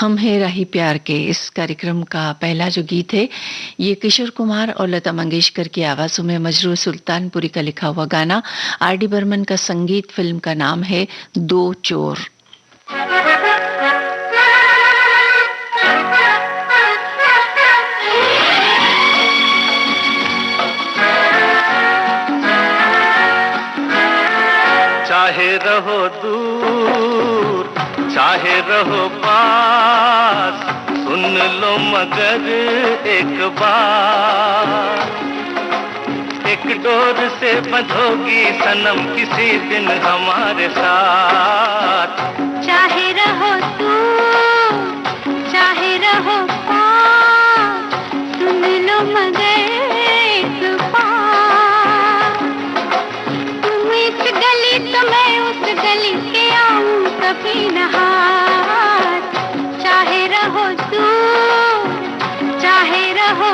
हम है राही प्यार के इस कार्यक्रम का पहला जो गीत है ये किशोर कुमार और लता मंगेशकर की आवाजों में मजरूह सुल्तानपुरी का लिखा हुआ गाना, आर.डी. बर्मन का संगीत, फिल्म का नाम है दो चोर। चाहे रहो दूर चाहे रहो पास, सुन लो मगर एक बार, एक डोर से बंधोगी सनम किसी दिन हमारे साथ। चाहे रहो दूर चाहे रहो पास, सुन लो मगर एक बार, तुम इस गली तो मैं उस गली के आऊं कभी न हाथ। चाहे रहो दूर चाहे रहो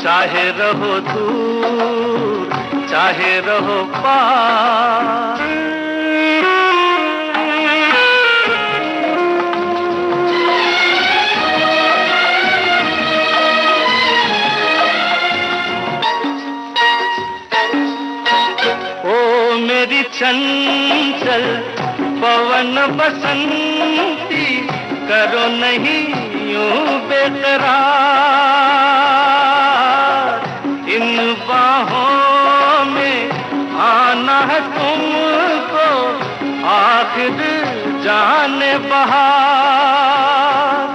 चाहे रहो दूर चाहे रहो पास। ओ मेरी चंचल पवन बसंती, करो नहीं यूं बेकरार, इन बाहों में आना है तुमको आखिर जाने बहार।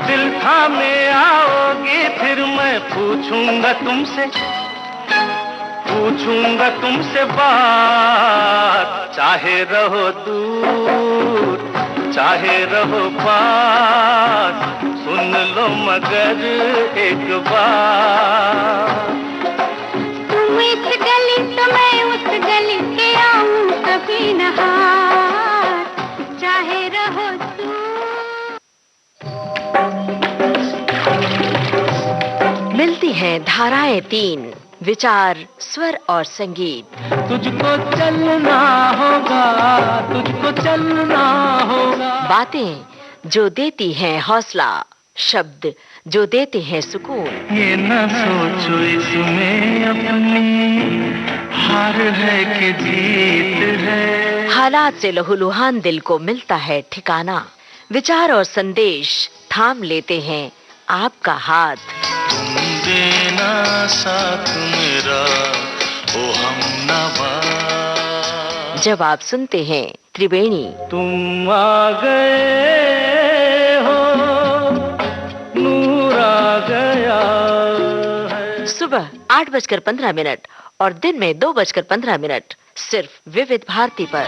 दिल थामे आओगी फिर मैं पूछूंगा तुमसे बात। चाहे रहो दूर चाहे रहो पास, सुन लो मगर एक बार, तुम इस गली तो मैं उस गली के आऊं कभी न हाथ। चाहे रहो मिलती हैं धाराएं तीन, विचार, स्वर और संगीत। तुझको चलना होगा, तुझको चलना होगा। बातें जो देती हैं हौसला, शब्द जो देते हैं सुकून। ये न सोचो इसमें अपनी हार है कि जीत है। हालात से लहूलुहान दिल को मिलता है ठिकाना। विचार और संदेश थाम लेते हैं आपका हाथ। तुम देना साथ मेरा ओ हमनवा। जब आप सुनते हैं त्रिवेणी। तुम आ गए हो, नूर आ गया है। सुबह 8:15 और दिन में 2:15, सिर्फ विविध भारती पर।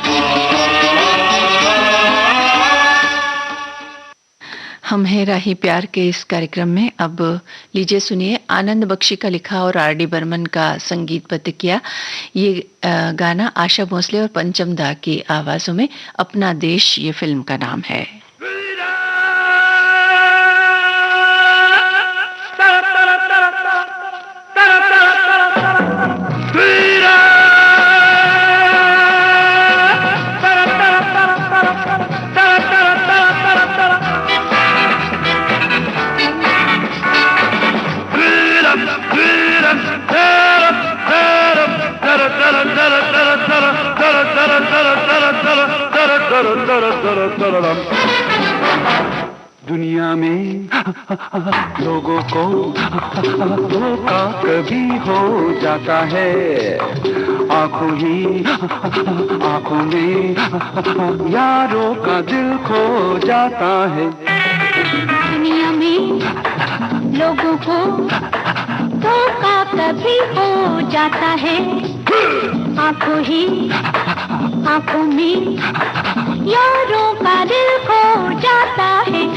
हम है राही प्यार के इस कार्यक्रम में अब लीजिए सुनिए आनंद बख्शी का लिखा और आर.डी. बर्मन का संगीतबद्ध किया ये गाना आशा भोसले और पंचम दा की आवाजों में। अपना देश ये फिल्म का नाम है। दुनिया में लोगों को धोखा कभी हो जाता है, आंखों में यारों का दिल खो जाता है। दुनिया में लोगों को धोखा कभी हो जाता है, आंखों में यारों का दिल खो जाता है।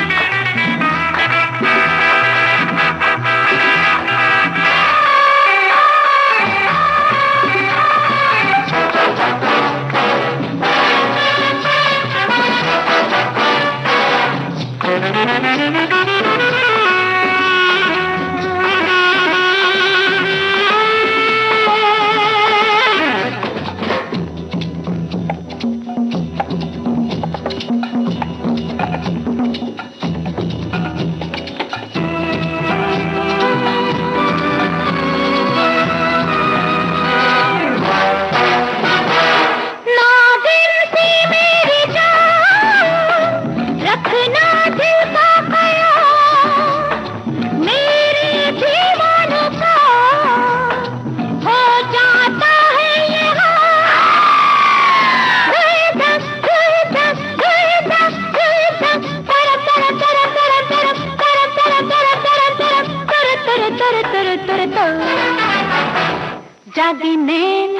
जागी नैन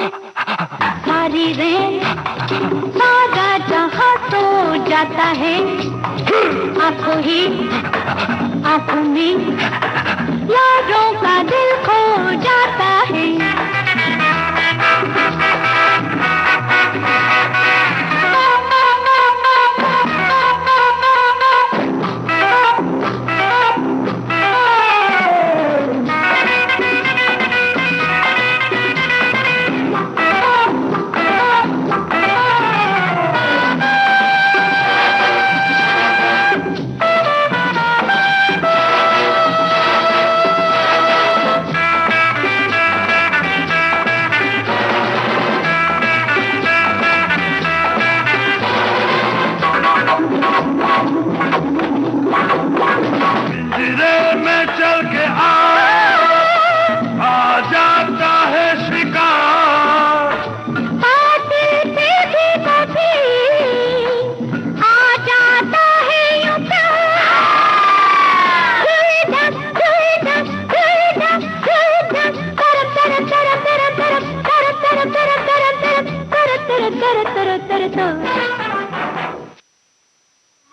सारी रैन सारा जहां सो जाता है, आंखों में यारों का दिल खो जाता है।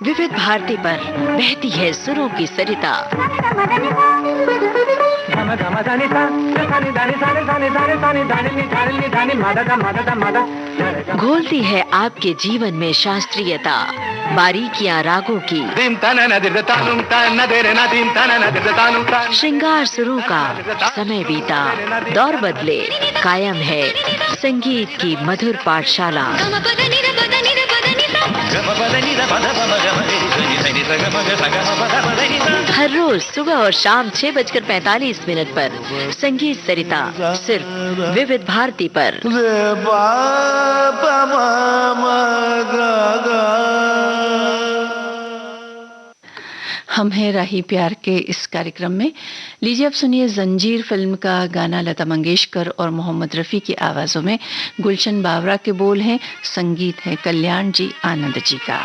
विविध भारती पर बहती है सुरों की सरिता। घोलती है आपके जीवन में शास्त्रीयता, बारीकियां रागों की, श्रृंगार सुरों का। समय बीता, दौर बदले, कायम है संगीत की मधुर पाठशाला। हर रोज सुबह और शाम 6:45 पर संगीत सरिता, सिर्फ विविध भारती पर। हम हैं राही प्यार के इस कार्यक्रम में। लीजिए अब सुनिए जंजीर फिल्म का गाना, लता मंगेशकर और मोहम्मद रफ़ी की आवाजों में। गुलशन बावरा के बोल हैं, संगीत है कल्याण जी आनंद जी का।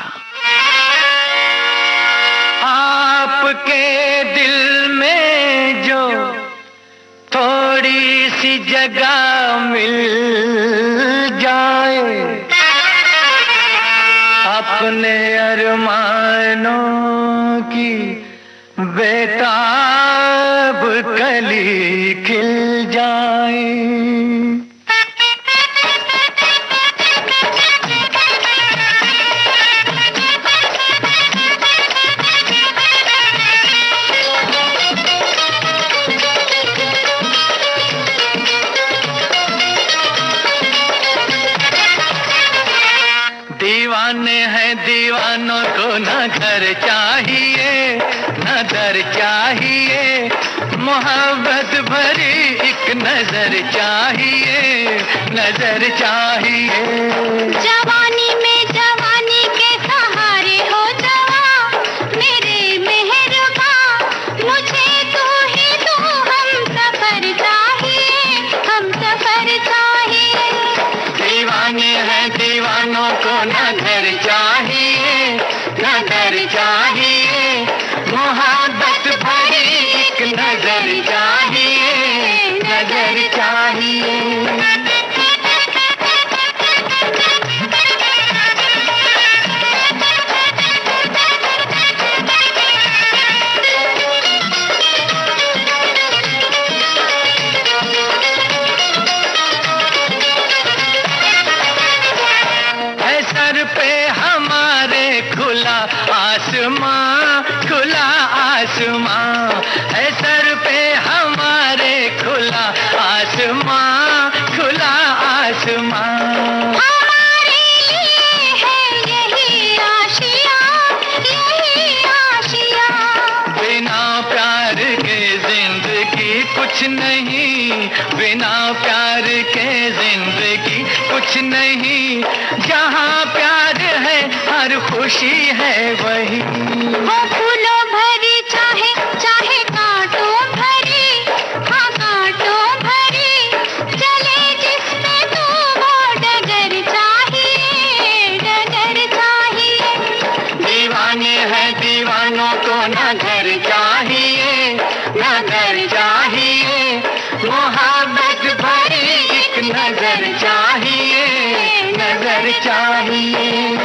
आपके दिल में जो थोड़ी सी जगह मिल जाए, अपने अरमानों की बेताब कली खिल जाए। दीवाने हैं दीवानों को न घर चाहिए न दर चाहिए, मोहब्बत भरी एक नजर चाहिए, नजर चाहिए। जवानी में जवानी के साथ चाहिए। सर पे हमारे खुला आसमां, खुला आसमां है सर पे हमारे खुला आसमां, खुला आसमां। हमारे लिए है यही आशिया, यही आशिया। बिना प्यार के जिंदगी कुछ नहीं, बिना प्यार के जिंदगी कुछ नहीं। जहाँ प्यार है हर खुशी है वही। हो फूलों भरी चाहे चाहे कांटों भरी, हाँ कांटों भरी, चले जिसमें तू वो डगर चाहिए, डगर चाहिए। दीवाने हैं दीवानों को न घर चाहिए, न घर चाहिए। मोहब्बत भरी एक नजर चाहिए, नजर चाहिए।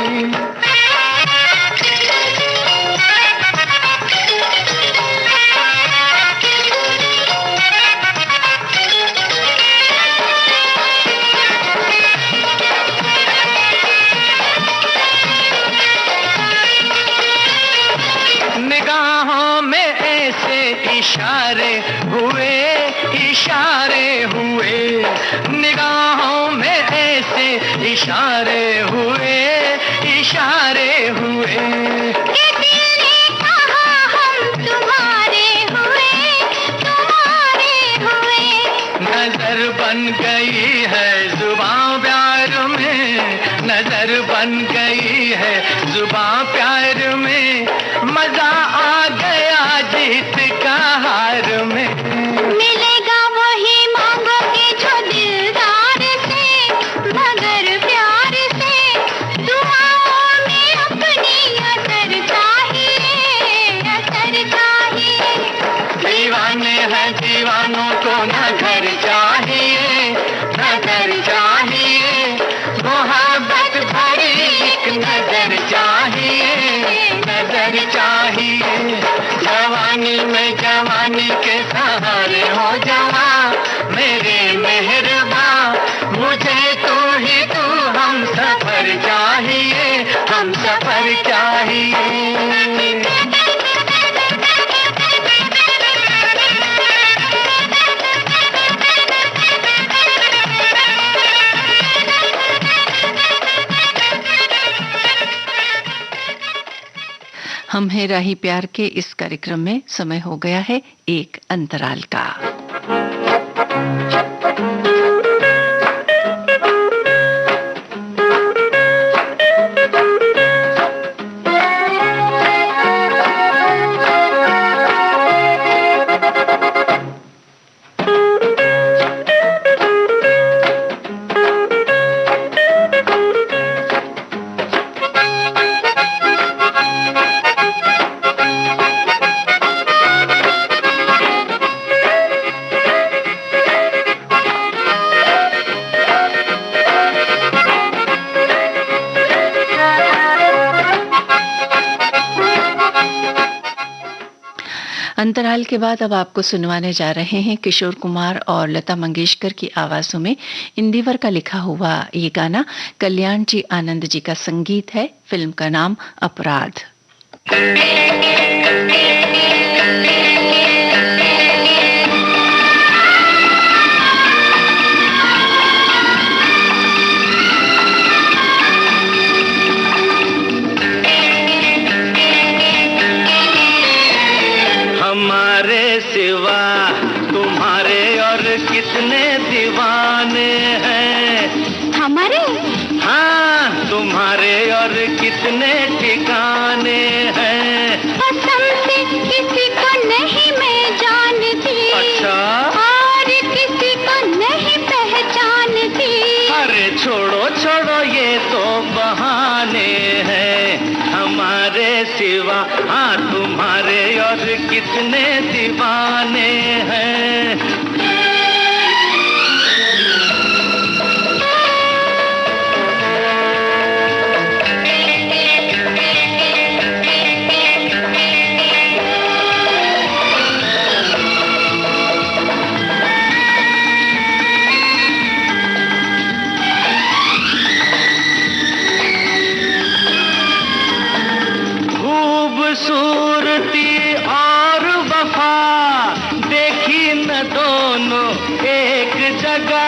निगाहों में ऐसे इशारे हुए, इशारे हुए। निगाहों में ऐसे इशारे हुए, इशारे हुए। कि दिल ने कहा हम तुम्हारे हुए, तुम्हारे हुए। नजर बन गई है जुबां प्यार में, नजर बन गई है जुबां प्यार में। मजा आ गया जीत का हार में। मिलेगा वही मांगोगे जो दिलदार से, मगर प्यार से। दुआओं में अपनी असर चाहिए, असर चाहिए। दीवाने हैं दीवानों को न घर चाहिए, न घर चाहिए। मोहब्बत भरी एक नजर चाहिए, नजर चाहिए। जवानी में जवानी के सहारे हो जवां मेरे मेहरबान। मुझे तू ही तू हम सफर चाहिए, हम सफर चाहिए। हम है राही प्यार के इस कार्यक्रम में समय हो गया है एक अंतराल का। अंतराल के बाद अब आपको सुनवाने जा रहे हैं किशोर कुमार और लता मंगेशकर की आवाजों में इंदिवर का लिखा हुआ ये गाना। कल्याण जी आनंद जी का संगीत है। फिल्म का नाम अपराध। हमारे सिवा तुम्हारे और कितने दीवाने हैं। हमारे? हाँ, तुम्हारे और कितने ठिकाने हैं। कसम से किसी को नहीं मैं जानती। अच्छा? और किसी को नहीं पहचानती। अरे छोड़ो छोड़ो ये तो बहाने हैं। हमारे सिवा हाँ तुम्हारे और कितने दीवाने हैं।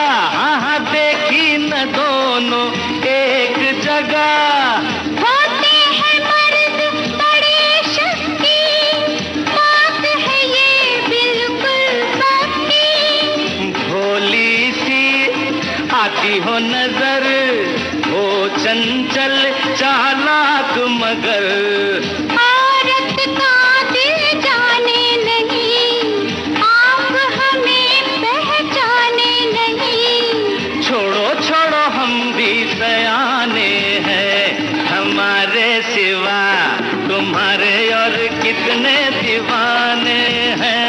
हाँ हाँ देखी न दोनों एक जगह। होते हैं मर्द बड़े शक्ति, बात है ये बिल्कुल पक्की। भोली सी आती हो नजर, वो चंचल चालाक मगर। औरत का दिल जाने नहीं, आप हमें पहचाने नहीं। छोड़ो छोड़ो हम भी सयाने हैं, हमारे सिवा तुम्हारे और कितने दीवाने हैं।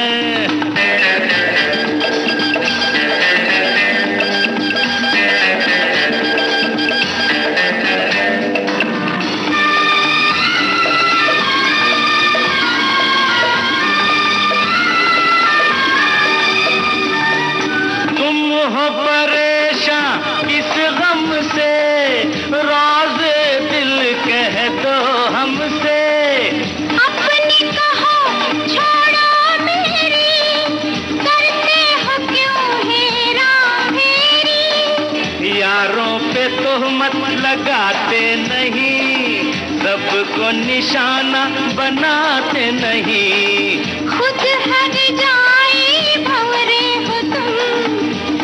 हो परेशान किस गम से, राज़े दिल कह दो हमसे। अपनी कहो छोड़ो मेरी, करते हो क्यों हेरा फेरी। यारों पे तोहमत लगाते नहीं, सबको निशाना बनाते नहीं। खुद हर जाए भंवरे हो तुम,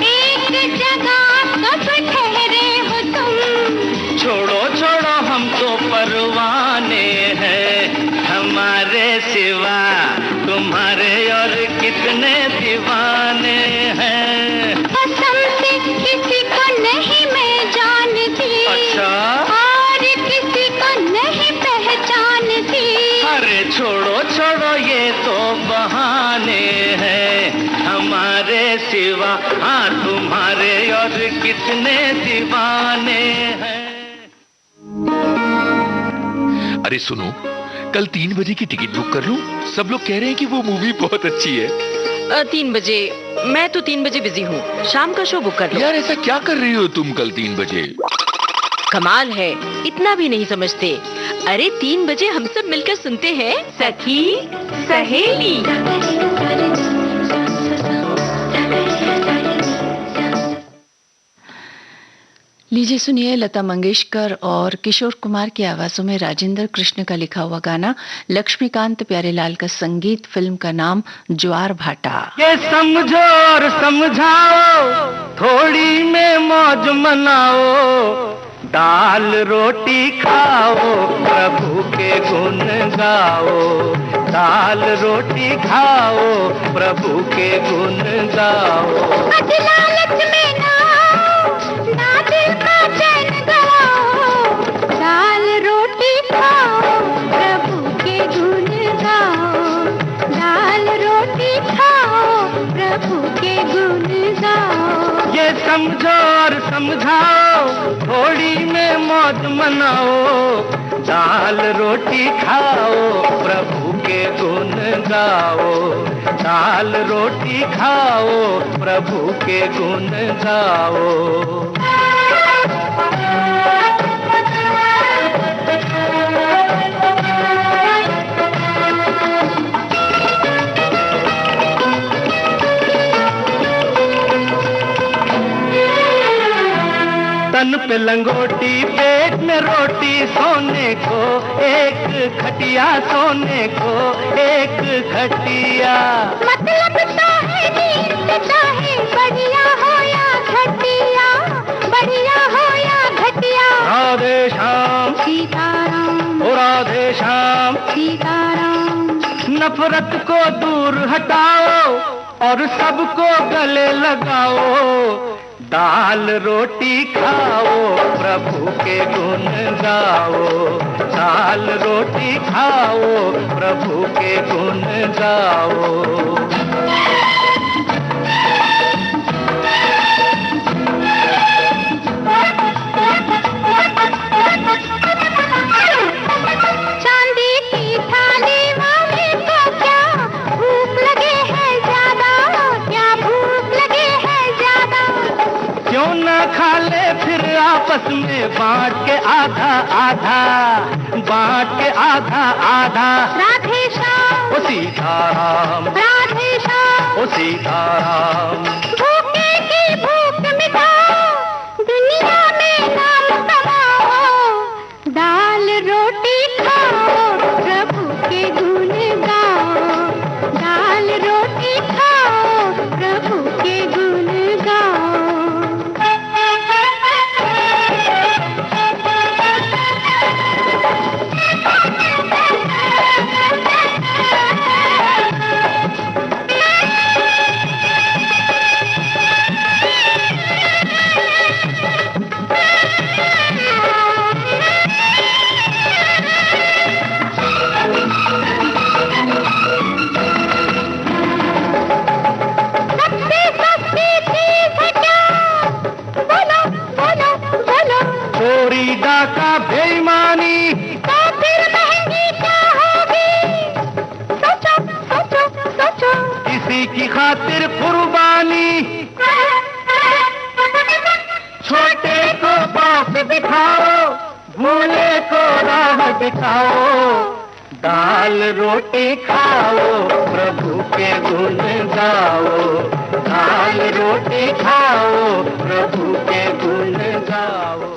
एक जगह कब ठहरे हो तुम। छोड़ो छोड़ो हम तो परवाने हैं, हमारे सिवा तुम्हारे और कितने दीवाने हैं। कसम से किसी को नहीं मैं जानती, अच्छा? और किसी को नहीं पहचानती। अरे छोड़ो छोड़ो ये तो बहाने हैं, हमारे सिवा हाँ तुम्हारे और कितने दीवाने हैं। अरे सुनो, कल 3 बजे की टिकट बुक कर लूं? सब लोग कह रहे हैं कि वो मूवी बहुत अच्छी है। 3 बजे? मैं तो 3 बजे बिजी हूँ, शाम का शो बुक कर लो। यार ऐसा क्या कर रही हो तुम कल 3 बजे? कमाल है, इतना भी नहीं समझते। अरे 3 बजे हम सब मिलकर सुनते हैं सखी सहेली। लीजिए सुनिए लता मंगेशकर और किशोर कुमार की आवाजों में राजेंद्र कृष्ण का लिखा हुआ गाना, लक्ष्मीकांत प्यारेलाल का संगीत, फिल्म का नाम ज्वार भाटा। ये समझो और समझाओ, थोड़ी में मौज मनाओ, दाल रोटी खाओ, प्रभु के गुण गाओ। दाल रोटी खाओ, प्रभु के गुण गाओ। लालच में ना आओ, ना दिल का चैन गवाओ। दाल रोटी खाओ, प्रभु के गुण गाओ। दाल रोटी खाओ, प्रभु के गुण गाओ। ये समझो और समझाओ, थोड़ी में मौज मनाओ, दाल रोटी खाओ, प्रभु के गुण गाओ। दाल रोटी खाओ, प्रभु के गुण गाओ। तन पे लंगोटी, पेट में रोटी, सोने को एक खटिया, सोने को एक खटिया। मतलब तो है नींद चाहे बढ़िया हो या घटिया, बढ़िया हो या घटिया। राधे श्याम सीताराम, ओ राधे श्याम सीताराम। नफरत को दूर हटाओ और सबको गले लगाओ। दाल रोटी खाओ, प्रभु के गुण गाओ। दाल रोटी खाओ, प्रभु के गुण गाओ। चांदी की थाली वाले को क्या भूख लगे है ज्यादा, क्या भूख लगे है ज्यादा। क्यों न खा ले फिर आपस में बांट के आधा आधा, बांट के आधा आधा। राधे श्याम, ओ सीताराम, राधे श्याम। ओ सीताराम। भूखे की भूख खाओ, भूले को राह दिखाओ, दाल रोटी खाओ, प्रभु के गुण गाओ, दाल रोटी खाओ, प्रभु के गुण गाओ।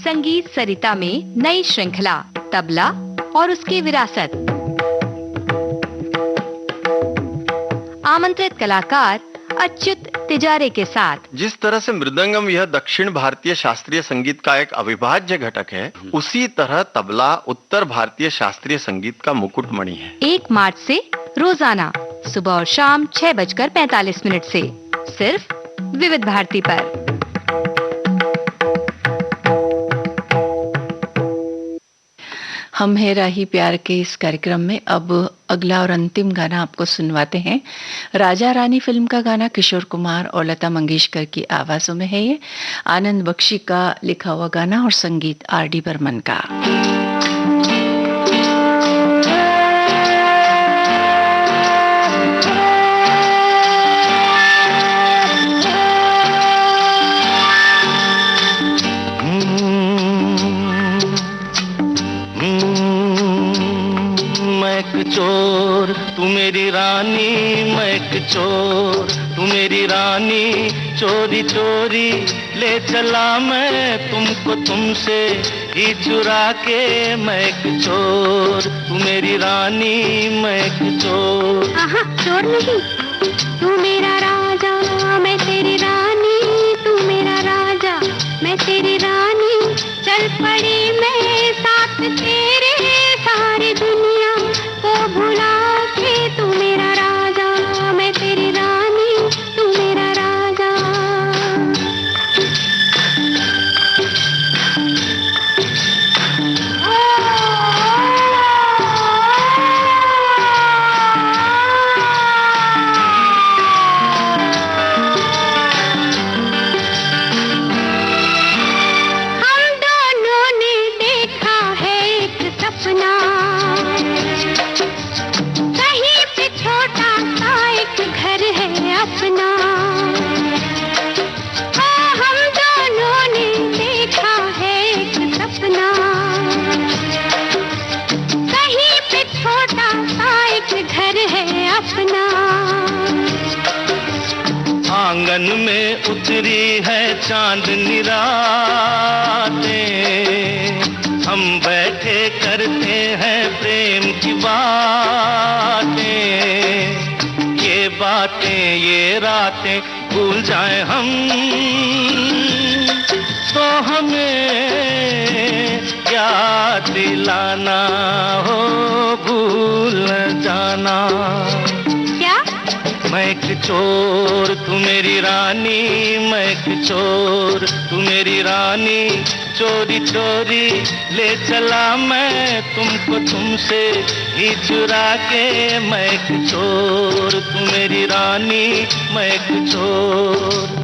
संगीत सरिता में नई श्रृंखला तबला और उसकी विरासत। आमंत्रित कलाकार अच्युत तिजारे के साथ। जिस तरह से मृदंगम यह दक्षिण भारतीय शास्त्रीय संगीत का एक अविभाज्य घटक है, उसी तरह तबला उत्तर भारतीय शास्त्रीय संगीत का मुकुटमणि है। 1 मार्च से रोजाना सुबह और शाम 6:45 से सिर्फ विविध भारती पर। हम है राही प्यार के इस कार्यक्रम में अब अगला और अंतिम गाना आपको सुनवाते हैं। राजा रानी फिल्म का गाना किशोर कुमार और लता मंगेशकर की आवाजों में है। ये आनंद बख्शी का लिखा हुआ गाना और संगीत आर.डी. बर्मन का। चोर तू मेरी रानी, मैं एक चोर तू मेरी रानी, चोरी चोरी ले चला मैं तुमको तुमसे ही चुरा के, मैं एक चोर तू मेरी रानी, मैं एक चोर। चोर नहीं, तू मेरा राजा मैं तेरी रानी, तू मेरा राजा मैं तेरी रानी, चल पड़ी मैं साथ तेरे, सारी दुनिया को भुला के, तू मेरा राजा मैं तेरी रानी, तू मेरा राजा। हम दोनों ने देखा है एक सपना, कहीं पे छोटा सा एक घर है अपना। हम दोनों ने देखा है एक सपना, कहीं पे छोटा सा एक घर है अपना। आंगन में उतरी है चांदनी रातें, हम बैठे करते हैं प्रेम की बातें, ये बातें ये रातें भूल जाएं हम, तो हमें याद दिलाना हो, भूल न जाना। क्या? मैं एक चोर तू मेरी रानी, मैं एक चोर तू मेरी रानी, चोरी चोरी ले चला मैं तुमको तुमसे ही चुरा के, मैं एक चोर तू मेरी रानी, मैं एक चोर।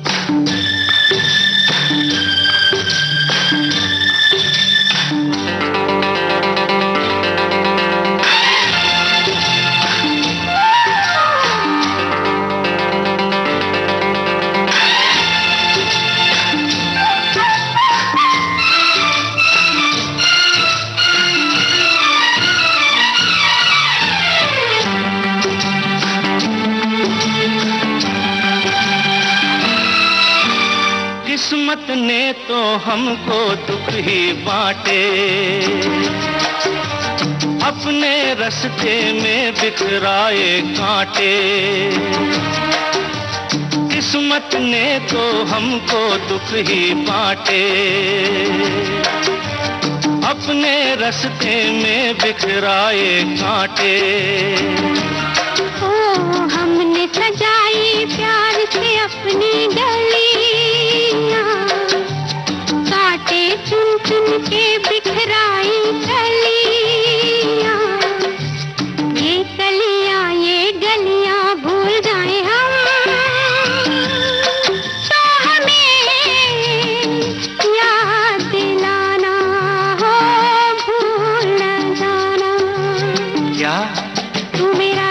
किस्मत ने तो हमको दुख ही बांटे, अपने रास्ते में बिखराए कांटे। किस्मत ने तो हमको दुख ही बांटे, अपने रास्ते में बिखराए कांटे। ओ हमने सजाई प्यार से अपनी गलियां, कांटे चुन चुन के बिखराई कलियां, ये कलियां ये गलियां भूल जाए हम, तो हमें याद दिलाना हो, भूल न जाना। क्या? तू मेरा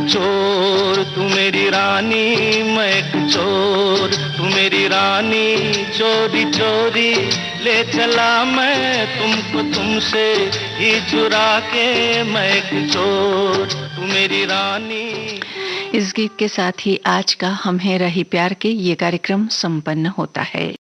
चोर तू मेरी रानी, मैं एक चोर तू मेरी रानी, चोरी चोरी ले चला मैं तुमको तुमसे ही चुरा के, मैं एक चोर तू मेरी रानी। इस गीत के साथ ही आज का हम हैं रही प्यार के ये कार्यक्रम संपन्न होता है।